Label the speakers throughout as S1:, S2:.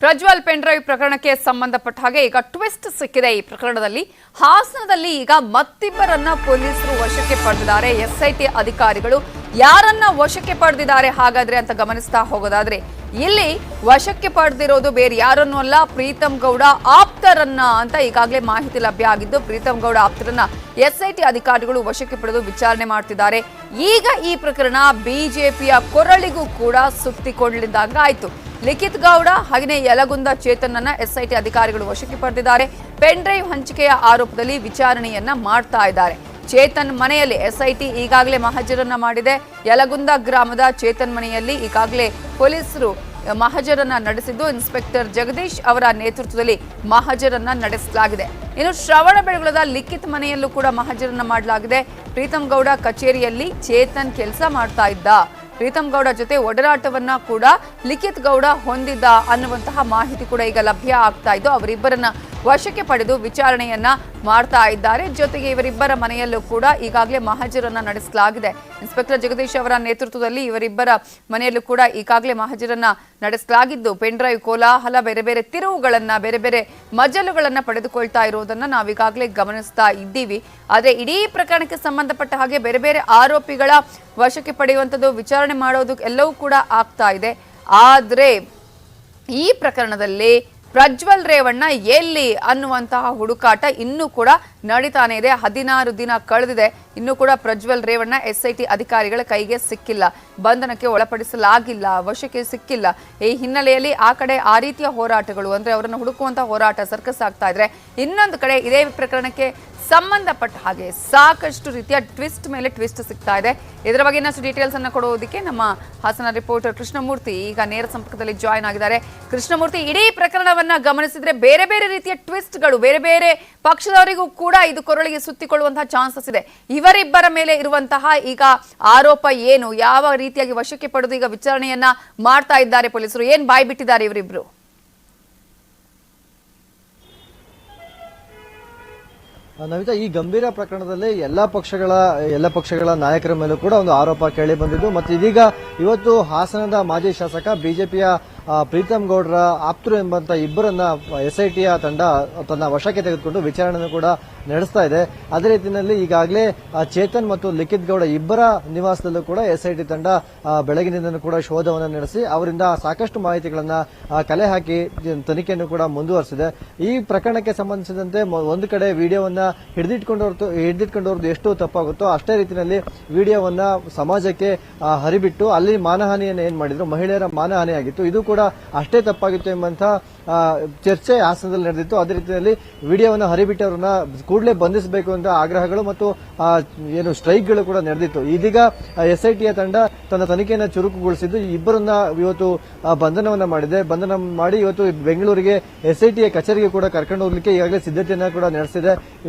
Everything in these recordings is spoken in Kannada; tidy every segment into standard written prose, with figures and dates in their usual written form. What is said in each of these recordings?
S1: ಪ್ರಜ್ವಲ್ ಪೆನ್ಡ್ರೈವ್ ಪ್ರಕರಣಕ್ಕೆ ಸಂಬಂಧಪಟ್ಟ ಹಾಗೆ ಈಗ ಟ್ವಿಸ್ಟ್ ಸಿಕ್ಕಿದೆ. ಈ ಪ್ರಕರಣದಲ್ಲಿ ಹಾಸನದಲ್ಲಿ ಈಗ ಮತ್ತಿಬ್ಬರನ್ನ ಪೊಲೀಸರು ವಶಕ್ಕೆ ಪಡೆದಿದ್ದಾರೆ. ಎಸ್ಐಟಿ ಅಧಿಕಾರಿಗಳು ಯಾರನ್ನ ವಶಕ್ಕೆ ಪಡೆದಿದ್ದಾರೆ ಹಾಗಾದ್ರೆ ಅಂತ ಗಮನಿಸ್ತಾ ಹೋಗೋದಾದ್ರೆ ಇಲ್ಲಿ ವಶಕ್ಕೆ ಪಡೆದಿರೋದು ಬೇರೆ ಯಾರನ್ನೂ ಅಲ್ಲ, ಪ್ರೀತಮ್ ಗೌಡ ಆಪ್ತರನ್ನ ಅಂತ ಈಗಾಗಲೇ ಮಾಹಿತಿ ಲಭ್ಯ ಆಗಿದ್ದು, ಪ್ರೀತಮ್ ಗೌಡ ಆಪ್ತರನ್ನ ಎಸ್ಐಟಿ ಅಧಿಕಾರಿಗಳು ವಶಕ್ಕೆ ಪಡೆದು ವಿಚಾರಣೆ ಮಾಡ್ತಿದ್ದಾರೆ. ಈಗ ಈ ಪ್ರಕರಣ ಬಿಜೆಪಿಯ ಕೊರಳಿಗೂ ಕೂಡ ಸುತ್ತಿಕೊಳ್ಳಿದ್ದಾಗ ಆಯ್ತು. ಲಿಖಿತ್ ಗೌಡ ಹಾಗೆಯೇ ಯಲಗುಂದ ಚೇತನನ್ನ ಎಸ್ಐಟಿ ಅಧಿಕಾರಿಗಳು ವಶಕ್ಕೆ ಪಡೆದಿದ್ದಾರೆ. ಪೆನ್ ಡ್ರೈವ್ ಹಂಚಿಕೆಯ ಆರೋಪದಲ್ಲಿ ವಿಚಾರಣೆಯನ್ನ ಮಾಡ್ತಾ ಇದ್ದಾರೆ. ಚೇತನ್ ಮನೆಯಲ್ಲಿ ಎಸ್ಐಟಿ ಈಗಾಗಲೇ ಮಹಜರನ್ನ ಮಾಡಿದೆ. ಯಲಗುಂದ ಗ್ರಾಮದ ಚೇತನ್ ಮನೆಯಲ್ಲಿ ಈಗಾಗಲೇ ಪೊಲೀಸರು ಮಹಜರನ್ನ ನಡೆಸಿದ್ದು, ಇನ್ಸ್ಪೆಕ್ಟರ್ ಜಗದೀಶ್ ಅವರ ನೇತೃತ್ವದಲ್ಲಿ ಮಹಜರನ್ನ ನಡೆಸಲಾಗಿದೆ. ಇನ್ನು ಶ್ರವಣಬೆಳಗೊಳದ ಲಿಖಿತ್ ಮನೆಯಲ್ಲೂ ಕೂಡ ಮಹಜರನ್ನ ಮಾಡಲಾಗಿದೆ. ಪ್ರೀತಮ್ ಗೌಡ ಕಚೇರಿಯಲ್ಲಿ ಚೇತನ್ ಕೆಲಸ ಮಾಡ್ತಾ ಇದ್ದ, ಪ್ರೀತಮ್ ಗೌಡ ಜೊತೆ ಒಡನಾಟವನ್ನ ಕೂಡ ಲಿಖಿತ್ ಗೌಡ ಹೊಂದಿದ್ದ ಅನ್ನುವಂತಹ ಮಾಹಿತಿ ಕೂಡ ಈಗ ಲಭ್ಯ ಆಗ್ತಾ ಇದ್ದು, ಅವರಿಬ್ಬರನ್ನ ವಶಕ್ಕೆ ಪಡೆದು ವಿಚಾರಣೆಯನ್ನ ಮಾಡ್ತಾ ಇದ್ದಾರೆ. ಜೊತೆಗೆ ಇವರಿಬ್ಬರ ಮನೆಯಲ್ಲೂ ಕೂಡ ಈಗಾಗಲೇ ಮಹಜರನ್ನ ನಡೆಸಲಾಗಿದೆ. ಇನ್ಸ್ಪೆಕ್ಟರ್ ಜಗದೀಶ್ ಅವರ ನೇತೃತ್ವದಲ್ಲಿ ಇವರಿಬ್ಬರ ಮನೆಯಲ್ಲೂ ಕೂಡ ಈಗಾಗಲೇ ಮಹಜರನ್ನ ನಡೆಸಲಾಗಿದ್ದು, ಪೆನ್ ಡ್ರೈವ್ ಕೋಲಾಹಲ, ಬೇರೆ ಬೇರೆ ತಿರುವುಗಳನ್ನ, ಬೇರೆ ಬೇರೆ ಮಜಲುಗಳನ್ನ ಪಡೆದುಕೊಳ್ತಾ ಇರುವುದನ್ನ ನಾವೀಗಾಗಲೇ ಗಮನಿಸ್ತಾ ಇದ್ದೀವಿ. ಆದ್ರೆ ಇಡೀ ಪ್ರಕರಣಕ್ಕೆ ಸಂಬಂಧಪಟ್ಟ ಹಾಗೆ ಬೇರೆ ಬೇರೆ ಆರೋಪಿಗಳ ವಶಕ್ಕೆ ಪಡೆಯುವಂಥದ್ದು, ವಿಚಾರಣೆ ಮಾಡೋದು ಎಲ್ಲವೂ ಕೂಡ ಆಗ್ತಾ ಇದೆ. ಆದ್ರೆ ಈ ಪ್ರಕರಣದಲ್ಲಿ ಪ್ರಜ್ವಲ್ ರೇವಣ್ಣ ಎಲ್ಲಿ ಅನ್ನುವಂತಹ ಹುಡುಕಾಟ ಇನ್ನೂ ಕೂಡ ನಡೀತಾನೆ ಇದೆ. 16 ದಿನ ಕಳೆದಿದೆ, ಇನ್ನೂ ಕೂಡ ಪ್ರಜ್ವಲ್ ರೇವಣ್ಣ ಎಸ್ಐಟಿ ಅಧಿಕಾರಿಗಳ ಕೈಗೆ ಸಿಕ್ಕಿಲ್ಲ, ಬಂಧನಕ್ಕೆ ಒಳಪಡಿಸಲಾಗಿಲ್ಲ, ವಶಕ್ಕೆ ಸಿಕ್ಕಿಲ್ಲ. ಈ ಹಿನ್ನೆಲೆಯಲ್ಲಿ ಆ ಕಡೆ ಆ ರೀತಿಯ ಹೋರಾಟಗಳು, ಅಂದ್ರೆ ಅವರನ್ನು ಹುಡುಕುವಂತಹ ಹೋರಾಟ ಸರ್ಕಸ್ ಆಗ್ತಾ ಇದ್ರೆ, ಇನ್ನೊಂದು ಕಡೆ ಇದೇ ಪ್ರಕರಣಕ್ಕೆ ಸಂಬಂಧಪಟ್ಟ ಹಾಗೆ ಸಾಕಷ್ಟು ರೀತಿಯ ಟ್ವಿಸ್ಟ್ ಮೇಲೆ ಟ್ವಿಸ್ಟ್ ಸಿಗ್ತಾ ಇದೆ. ಇದರ ಬಗ್ಗೆ ಇನ್ನಷ್ಟು ಡೀಟೇಲ್ಸ್ ಅನ್ನ ಕೊಡೋದಕ್ಕೆ ನಮ್ಮ ಹಾಸನ ರಿಪೋರ್ಟರ್ ಕೃಷ್ಣಮೂರ್ತಿ ಈಗ ನೇರ ಸಂಪರ್ಕದಲ್ಲಿ ಜಾಯ್ನ್ ಆಗಿದ್ದಾರೆ. ಕೃಷ್ಣಮೂರ್ತಿ, ಇಡೀ ಪ್ರಕರಣವನ್ನ ಗಮನಿಸಿದ್ರೆ ಬೇರೆ ಬೇರೆ ರೀತಿಯ ಟ್ವಿಸ್ಟ್ಗಳು, ಬೇರೆ ಬೇರೆ ಪಕ್ಷದವರಿಗೂ ಕೂಡ ಇದು ಕೊರಳಿಗೆ ಸುತ್ತಿಕೊಳ್ಳುವಂತಹ ಚಾನ್ಸಸ್ ಇದೆ. ಇವರಿಬ್ಬರ ಮೇಲೆ ಇರುವಂತಹ ಈಗ ಆರೋಪ ಏನು, ಯಾವ ರೀತಿಯಾಗಿ ವಶಕ್ಕೆ ಪಡೆದು ಈಗ ವಿಚಾರಣೆಯನ್ನ ಮಾಡ್ತಾ ಇದ್ದಾರೆ ಪೊಲೀಸರು, ಏನ್ ಬಾಯ್ ಬಿಟ್ಟಿದ್ದಾರೆ ಇವರಿಬ್ರು?
S2: ನವಿತಾ, ಈ ಗಂಭೀರ ಪ್ರಕರಣದಲ್ಲಿ ಎಲ್ಲ ಪಕ್ಷಗಳ ನಾಯಕರ ಮೇಲೂ ಕೂಡ ಒಂದು ಆರೋಪ ಕೇಳಿ ಬಂದಿದ್ದು, ಮತ್ತು ಇದೀಗ ಇವತ್ತು ಹಾಸನದ ಮಾಜಿ ಶಾಸಕ ಬಿಜೆಪಿಯ ಪ್ರೀತಮ್ ಗೌಡ್ರ ಆಪ್ತರು ಎಂಬಂತ ಇಬ್ಬರನ್ನ ಎಸ್ಐಟಿಯ ತಂಡ ತನ್ನ ವಶಕ್ಕೆ ತೆಗೆದುಕೊಂಡು ವಿಚಾರಣೆಯನ್ನು ಕೂಡ ನಡೆಸ್ತಾ ಇದೆ. ಅದೇ ರೀತಿಯಲ್ಲಿ ಈಗಾಗಲೇ ಚೇತನ್ ಮತ್ತು ಲಿಖಿತ್ ಗೌಡ ಇಬ್ಬರ ನಿವಾಸದಲ್ಲೂ ಕೂಡ ಎಸ್ಐಟಿ ತಂಡ ಬೆಳಗಿನಿಂದ ಕೂಡ ಶೋಧವನ್ನು ನಡೆಸಿ ಅವರಿಂದ ಸಾಕಷ್ಟು ಮಾಹಿತಿಗಳನ್ನ ಕಲೆ ಹಾಕಿ ತನಿಖೆಯನ್ನು ಕೂಡ ಮುಂದುವರೆಸಿದೆ. ಈ ಪ್ರಕರಣಕ್ಕೆ ಸಂಬಂಧಿಸಿದಂತೆ ಒಂದು ಕಡೆ ವಿಡಿಯೋವನ್ನ ಹಿಡಿದಿಟ್ಕೊಂಡವ್ರದ್ದು ಎಷ್ಟು ತಪ್ಪಾಗುತ್ತೋ ಅಷ್ಟೇ ರೀತಿಯಲ್ಲಿ ವಿಡಿಯೋವನ್ನ ಸಮಾಜಕ್ಕೆ ಹರಿಬಿಟ್ಟು ಅಲ್ಲಿ ಮಾನಹಾನಿಯನ್ನು ಏನ್ ಮಾಡಿದ್ರು, ಮಹಿಳೆಯರ ಮಾನಹಾನಿಯಾಗಿತ್ತು, ಇದು ಕೂಡ ಅಷ್ಟೇ ತಪ್ಪಾಗಿತ್ತು ಎಂಬಂತ ಚರ್ಚೆ ಹಾಸನದಲ್ಲಿ ನಡೆದಿತ್ತು. ಅದೇ ರೀತಿಯಲ್ಲಿ ವಿಡಿಯೋವನ್ನು ಹರಿಬಿಟ್ಟವರನ್ನ ಕೂಡಲೇ ಬಂಧಿಸಬೇಕು ಅಂತ ಆಗ್ರಹಗಳು ಮತ್ತು ಏನು ಸ್ಟ್ರೈಕ್ಗಳು ಕೂಡ ನಡೆದಿತ್ತು. ಇದೀಗ ಎಸ್ಐಟಿಯ ತಂಡ ತನ್ನ ತನಿಖೆಯನ್ನು ಚುರುಕುಗೊಳಿಸಿದ್ದು ಇಬ್ಬರನ್ನ ಇವತ್ತು ಬಂಧನವನ್ನ ಮಾಡಿದೆ. ಬಂಧನ ಮಾಡಿ ಇವತ್ತು ಬೆಂಗಳೂರಿಗೆ ಎಸ್ಐಟಿಯ ಕಚೇರಿಗೆ ಕೂಡ ಕರ್ಕೊಂಡು ಹೋಗ್ಲಿಕ್ಕೆ ಈಗಾಗಲೇ ಸಿದ್ಧತೆಯನ್ನ ಕೂಡ ನಡೆಸಿದೆ.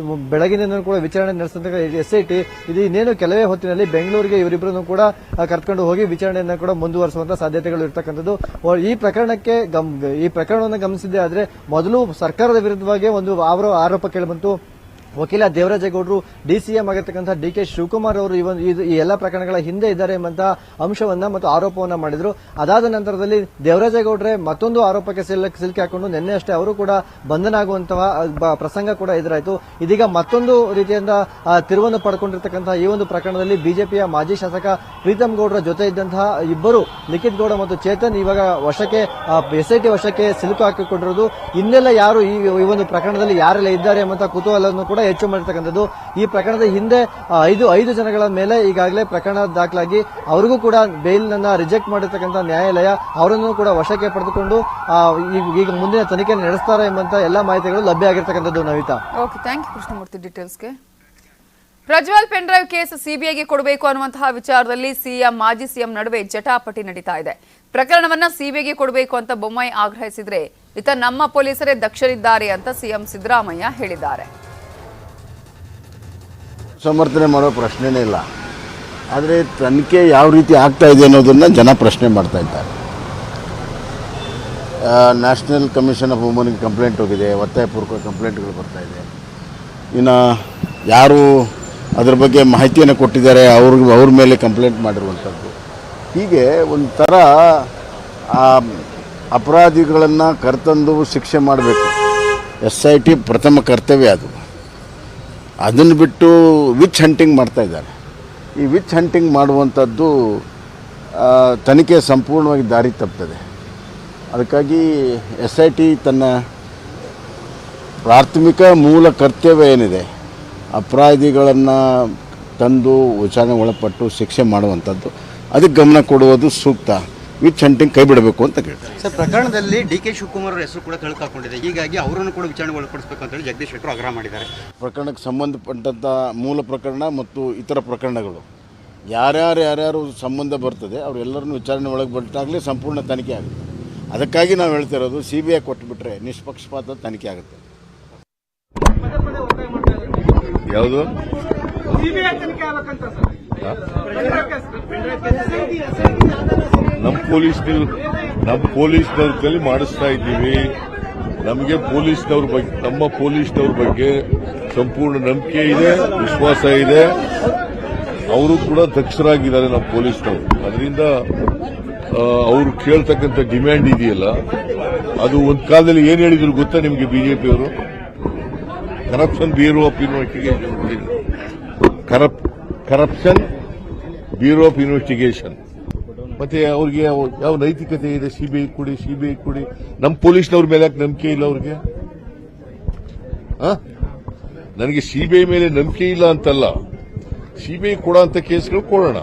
S2: ಬೆಳಗಿನಿಂದ ಕೂಡ ವಿಚಾರಣೆ ನಡೆಸಿದ ಎಸ್ಐಟಿ ಇದು ಇನ್ನೇನು ಕೆಲವೇ ಹೊತ್ತಿನಲ್ಲಿ ಬೆಂಗಳೂರಿಗೆ ಇವರಿಬ್ಬರನ್ನು ಕೂಡ ಕರ್ಕೊಂಡು ಹೋಗಿ ವಿಚಾರಣೆಯನ್ನ ಕೂಡ ಮುಂದುವರಿಸುವಂತಹ ಸಾಧ್ಯತೆಗಳು ಇರತಕ್ಕಂಥದ್ದು. ಈ ಪ್ರಕರಣವನ್ನು ಗಮನಿಸಿದ್ದೆ ಆದ್ರೆ ಮೊದಲು ಸರ್ಕಾರದ ವಿರುದ್ಧವಾಗಿ ಒಂದು ಆರೋಪ ಕೇಳಿಬಂತು. ವಕೀಲ ದೇವರಾಜೇಗೌಡರು ಡಿಸಿಎಂ ಆಗಿರ್ತಕ್ಕಂಥ ಡಿಕೆ ಶಿವಕುಮಾರ್ ಅವರು ಈ ಎಲ್ಲ ಪ್ರಕರಣಗಳ ಹಿಂದೆ ಇದ್ದಾರೆ ಎಂಬಂತಹ ಅಂಶವನ್ನ ಮತ್ತು ಆರೋಪವನ್ನ ಮಾಡಿದ್ರು. ಅದಾದ ನಂತರದಲ್ಲಿ ದೇವರಾಜೇಗೌಡ್ರೆ ಮತ್ತೊಂದು ಆರೋಪಕ್ಕೆ ಸಿಲುಕಿ ಹಾಕೊಂಡು ನಿನ್ನೆ ಅಷ್ಟೇ ಅವರು ಕೂಡ ಬಂಧನ ಆಗುವಂತಹ ಪ್ರಸಂಗ ಕೂಡ ಎದುರಾಯಿತು. ಇದೀಗ ಮತ್ತೊಂದು ರೀತಿಯಿಂದ ತಿರುವನ್ನು ಪಡ್ಕೊಂಡಿರ್ತಕ್ಕಂತಹ ಈ ಒಂದು ಪ್ರಕರಣದಲ್ಲಿ ಬಿಜೆಪಿಯ ಮಾಜಿ ಶಾಸಕ ಪ್ರೀತಮ್ ಗೌಡ್ರ ಜೊತೆ ಇದ್ದಂತಹ ಇಬ್ಬರು ಲಿಖಿತ್ ಗೌಡ ಮತ್ತು ಚೇತನ್ ಇವಾಗ ವಶಕ್ಕೆ ಎಸ್ಐಟಿ ವಶಕ್ಕೆ ಸಿಲುಕು ಹಾಕಿಕೊಂಡಿರೋದು. ಇನ್ನೆಲ್ಲ ಯಾರು ಈ ಒಂದು ಪ್ರಕರಣದಲ್ಲಿ ಯಾರೆಲ್ಲ ಇದ್ದಾರೆ ಎಂಬಂತಹ ಕುತೂಹಲವನ್ನು ಕೂಡ ಹೆಚ್ಚು ಮಾಡಿರ್ತಕ್ಕಂಥದ್ದು. ಈ ಪ್ರಕರಣದ ಹಿಂದೆ ಐದು ಜನಗಳ ಮೇಲೆ ಈಗಾಗಲೇ ಪ್ರಕರಣ ದಾಖಲಾಗಿ ಅವರಿಗೂ ಕೂಡ ಬೇಲ್ ಅನ್ನ ರಿಜೆಕ್ಟ್ ಮಾಡಿರ್ತಕ್ಕಂಥ ನ್ಯಾಯಾಲಯ ಅವರನ್ನು ಕೂಡ ವಶಕ್ಕೆ ಪಡೆದುಕೊಂಡು ಈಗ ಮುಂದಿನ ತನಿಖೆ ನಡೆಸ್ತಾರೆ ಎಂಬಂತ ಎಲ್ಲಾ ಮಾಹಿತಿಗಳು ಲಭ್ಯ ಆಗಿರ್ತಕ್ಕಂಥದ್ದು. Navitha,
S1: okay, thank you Krishnamurthy ಡೀಟೇಲ್ಸ್ಗೆ. ಪ್ರಜ್ವಲ್ ಪೆನ್ ಡ್ರೈವ್ ಕೇಸ್ ಸಿಬಿಐಗೆ ಕೊಡಬೇಕು ಅನ್ನುವಂತಹ ವಿಚಾರದಲ್ಲಿ ಮಾಜಿ ಸಿಎಂ ನಡುವೆ ಜಟಾಪಟಿ ನಡೀತಾ ಇದೆ. ಪ್ರಕರಣವನ್ನ ಸಿಬಿಐಗೆ ಕೊಡಬೇಕು ಅಂತ ಬೊಮ್ಮಾಯಿ ಆಗ್ರಹಿಸಿದ್ರೆ ಇತ್ತ ನಮ್ಮ ಪೊಲೀಸರೇ ದಕ್ಷರಿದ್ದಾರೆ ಅಂತ ಸಿಎಂ ಸಿದ್ದರಾಮಯ್ಯ ಹೇಳಿದ್ದಾರೆ.
S3: ಸಮರ್ಥನೆ ಮಾಡೋ ಪ್ರಶ್ನೆನೇ ಇಲ್ಲ. ಆದರೆ ತನಿಖೆ ಯಾವ ರೀತಿ ಆಗ್ತಾ ಇದೆ ಅನ್ನೋದನ್ನು ಜನ ಪ್ರಶ್ನೆ ಮಾಡ್ತಾ ಇದ್ದಾರೆ. ನ್ಯಾಷನಲ್ ಕಮಿಷನ್ ಆಫ್ ವುಮನ್ಗೆ ಕಂಪ್ಲೇಂಟ್ ಹೋಗಿದೆ, ಒತ್ತಾಯಪೂರ್ವಕ ಕಂಪ್ಲೇಂಟ್ಗಳು ಬರ್ತಾ ಇದೆ. ಇನ್ನು ಯಾರು ಅದ್ರ ಬಗ್ಗೆ ಮಾಹಿತಿಯನ್ನು ಕೊಟ್ಟಿದ್ದಾರೆ ಅವ್ರ ಮೇಲೆ ಕಂಪ್ಲೇಂಟ್ ಮಾಡಿರುವಂಥದ್ದು. ಹೀಗೆ ಒಂಥರ ಅಪರಾಧಿಗಳನ್ನು ಕರೆತಂದು ಶಿಕ್ಷೆ ಮಾಡಬೇಕು. SIT ಪ್ರಥಮ ಕರ್ತವ್ಯ ಅದು. ಅದನ್ನು ಬಿಟ್ಟು ವಿಚ್ ಹಂಟಿಂಗ್ ಮಾಡ್ತಾ ಇದ್ದಾರೆ. ಈ ವಿಚ್ ಹಂಟಿಂಗ್ ಮಾಡುವಂಥದ್ದು ತನಿಖೆ ಸಂಪೂರ್ಣವಾಗಿ ದಾರಿ ತಪ್ತದೆ. ಅದಕ್ಕಾಗಿ SIT ತನ್ನ ಪ್ರಾಥಮಿಕ ಮೂಲ ಕರ್ತವ್ಯ ಏನಿದೆ, ಅಪರಾಧಿಗಳನ್ನು ತಂದು ವಿಚಾರಣೆ ಒಳಪಟ್ಟು ಶಿಕ್ಷೆ ಮಾಡುವಂಥದ್ದು, ಅದಕ್ಕೆ ಗಮನ ಕೊಡುವುದು ಸೂಕ್ತ. ವಿಚ್ ಹಂಟಿಂಗ್ ಕೈ ಬಿಡಬೇಕು ಅಂತ ಕೇಳ್ತಾರೆ.
S4: ಸರ್, ಪ್ರಕರಣದಲ್ಲಿ DK ಶಿವಕುಮಾರ್ ಅವರ ಹೆಸರು ಕೂಡ ತಳ್ಕಾಕೊಂಡಿದೆ. ಹೀಗಾಗಿ ಅವರನ್ನು ಕೂಡ ವಿಚಾರಣೆ ಒಳಪಡಿಸಬೇಕು ಅಂತೇಳಿ ಜಗದೀಶ್ ಶೆಟ್ಟರು ಆಗ್ರಹ ಮಾಡಿದ್ದಾರೆ.
S3: ಪ್ರಕರಣಕ್ಕೆ ಸಂಬಂಧಪಟ್ಟಂಥ ಮೂಲ ಪ್ರಕರಣ ಮತ್ತು ಇತರ ಪ್ರಕರಣಗಳು ಯಾರ್ಯಾರು ಸಂಬಂಧ ಬರ್ತದೆ ಅವರೆಲ್ಲರನ್ನು ವಿಚಾರಣೆ ಒಳಗೆ ಬಿಟ್ಟಾಗಲೇ ಸಂಪೂರ್ಣ ತನಿಖೆ ಆಗುತ್ತೆ. ಅದಕ್ಕಾಗಿ ನಾವು ಹೇಳ್ತಾ ಇರೋದು CBI ಕೊಟ್ಟುಬಿಟ್ರೆ ನಿಷ್ಪಕ್ಷಪಾತ ತನಿಖೆ ಆಗುತ್ತೆ.
S5: ಯಾವುದು ನಮ್ಮ ಪೊಲೀಸ್ನವ್ರ ಕೈಲಿ ಮಾಡಿಸ್ತಾ ಇದ್ದೀವಿ. ನಮಗೆ ಪೊಲೀಸ್ನವ್ರ ಬಗ್ಗೆ, ನಮ್ಮ ಪೊಲೀಸ್ನವ್ರ ಬಗ್ಗೆ ಸಂಪೂರ್ಣ ನಂಬಿಕೆ ಇದೆ, ವಿಶ್ವಾಸ ಇದೆ. ಅವರು ಕೂಡ ದಕ್ಷರಾಗಿದ್ದಾರೆ ನಮ್ಮ ಪೊಲೀಸ್ನವರು. ಅದರಿಂದ ಅವರು ಕೇಳ್ತಕ್ಕಂಥ ಡಿಮ್ಯಾಂಡ್ ಇದೆಯಲ್ಲ, ಅದು ಒಂದು ಕಾಲದಲ್ಲಿ ಏನ್ ಹೇಳಿದ್ರು ಗೊತ್ತಾ ನಿಮಗೆ? ಬಿಜೆಪಿಯವರು corruption bureau of investigation, corruption bureau of investigation. ಮತ್ತೆ ಅವ್ರಿಗೆ ಯಾವ ನೈತಿಕತೆ ಇದೆ? ಸಿಬಿಐ ಕೊಡಿ. ನಮ್ಮ ಪೊಲೀಸ್ನವ್ರ ಮೇಲೆ ಯಾಕೆ ನಂಬಿಕೆ ಇಲ್ಲ ಅವ್ರಿಗೆ? ನನಗೆ ಸಿಬಿಐ ಮೇಲೆ ನಂಬಿಕೆ ಇಲ್ಲ ಅಂತಲ್ಲ, ಸಿಬಿಐ ಕೊಡೋ ಅಂತ ಕೇಸ್ಗಳು ಕೊಡೋಣ.